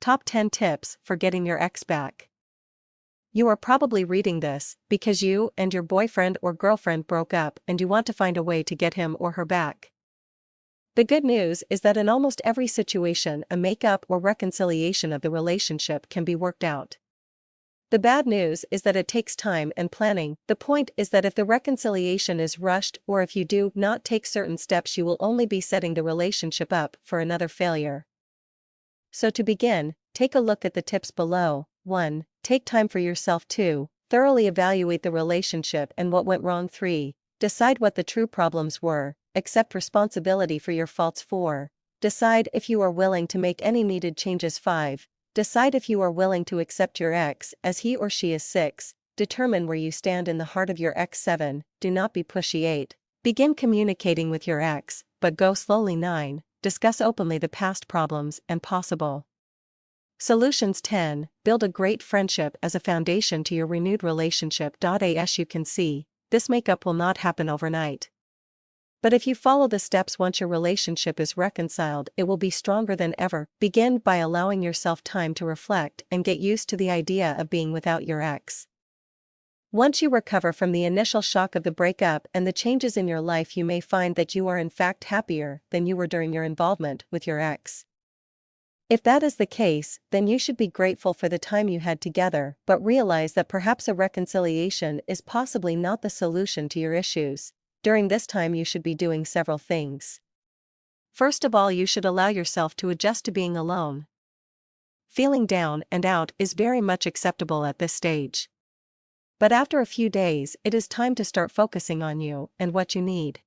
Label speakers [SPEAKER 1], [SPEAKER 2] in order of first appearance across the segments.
[SPEAKER 1] Top 10 Tips for Getting Your Ex Back. You are probably reading this because you and your boyfriend or girlfriend broke up and you want to find a way to get him or her back. The good news is that in almost every situation, a makeup or reconciliation of the relationship can be worked out. The bad news is that it takes time and planning. The point is that if the reconciliation is rushed or if you do not take certain steps, you will only be setting the relationship up for another failure. So to begin, take a look at the tips below. 1. Take time for yourself. 2. Thoroughly evaluate the relationship and what went wrong. 3. Decide what the true problems were. Accept responsibility for your faults. 4. Decide if you are willing to make any needed changes. 5. Decide if you are willing to accept your ex as he or she is. 6. Determine where you stand in the heart of your ex. 7. Do not be pushy. 8. Begin communicating with your ex, but go slowly. 9. Discuss openly the past problems and possible solutions. 10. Build a great friendship as a foundation to your renewed relationship. As you can see, this makeup will not happen overnight. But if you follow the steps once your relationship is reconciled, it will be stronger than ever. Begin by allowing yourself time to reflect and get used to the idea of being without your ex. Once you recover from the initial shock of the breakup and the changes in your life, you may find that you are in fact happier than you were during your involvement with your ex. If that is the case, then you should be grateful for the time you had together, but realize that perhaps a reconciliation is possibly not the solution to your issues. During this time, you should be doing several things. First of all, you should allow yourself to adjust to being alone. Feeling down and out is very much acceptable at this stage. But after a few days, it is time to start focusing on you and what you need.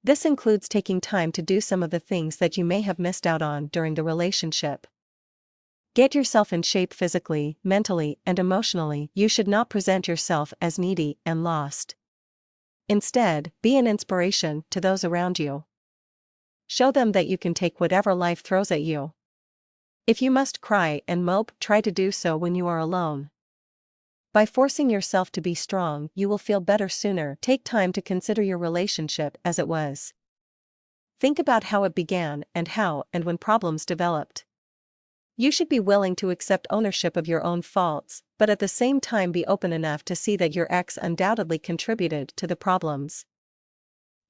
[SPEAKER 1] This includes taking time to do some of the things that you may have missed out on during the relationship. Get yourself in shape physically, mentally, and emotionally. You should not present yourself as needy and lost. Instead, be an inspiration to those around you. Show them that you can take whatever life throws at you. If you must cry and mope, try to do so when you are alone. By forcing yourself to be strong, you will feel better sooner. Take time to consider your relationship as it was. Think about how it began and how and when problems developed. You should be willing to accept ownership of your own faults, but at the same time be open enough to see that your ex undoubtedly contributed to the problems.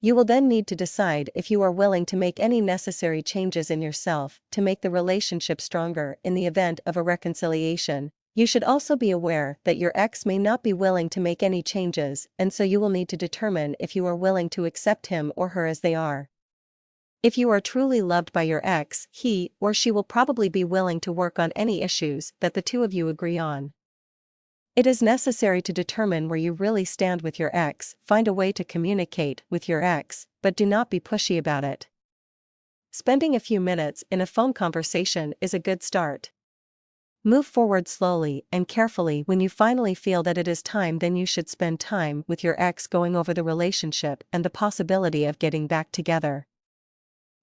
[SPEAKER 1] You will then need to decide if you are willing to make any necessary changes in yourself to make the relationship stronger in the event of a reconciliation. You should also be aware that your ex may not be willing to make any changes, and so you will need to determine if you are willing to accept him or her as they are. If you are truly loved by your ex, he or she will probably be willing to work on any issues that the two of you agree on. It is necessary to determine where you really stand with your ex. Find a way to communicate with your ex, but do not be pushy about it. Spending a few minutes in a phone conversation is a good start. Move forward slowly and carefully. When you finally feel that it is time, then you should spend time with your ex going over the relationship and the possibility of getting back together.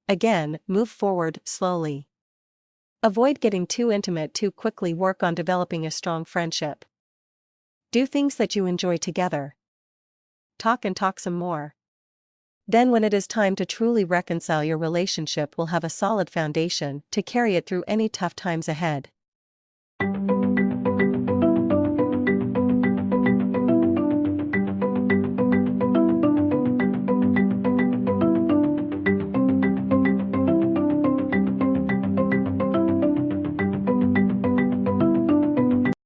[SPEAKER 1] Again, move forward slowly. Avoid getting too intimate too quickly. Work on developing a strong friendship. Do things that you enjoy together. Talk and talk some more. Then when it is time to truly reconcile, your relationship will have a solid foundation to carry it through any tough times ahead.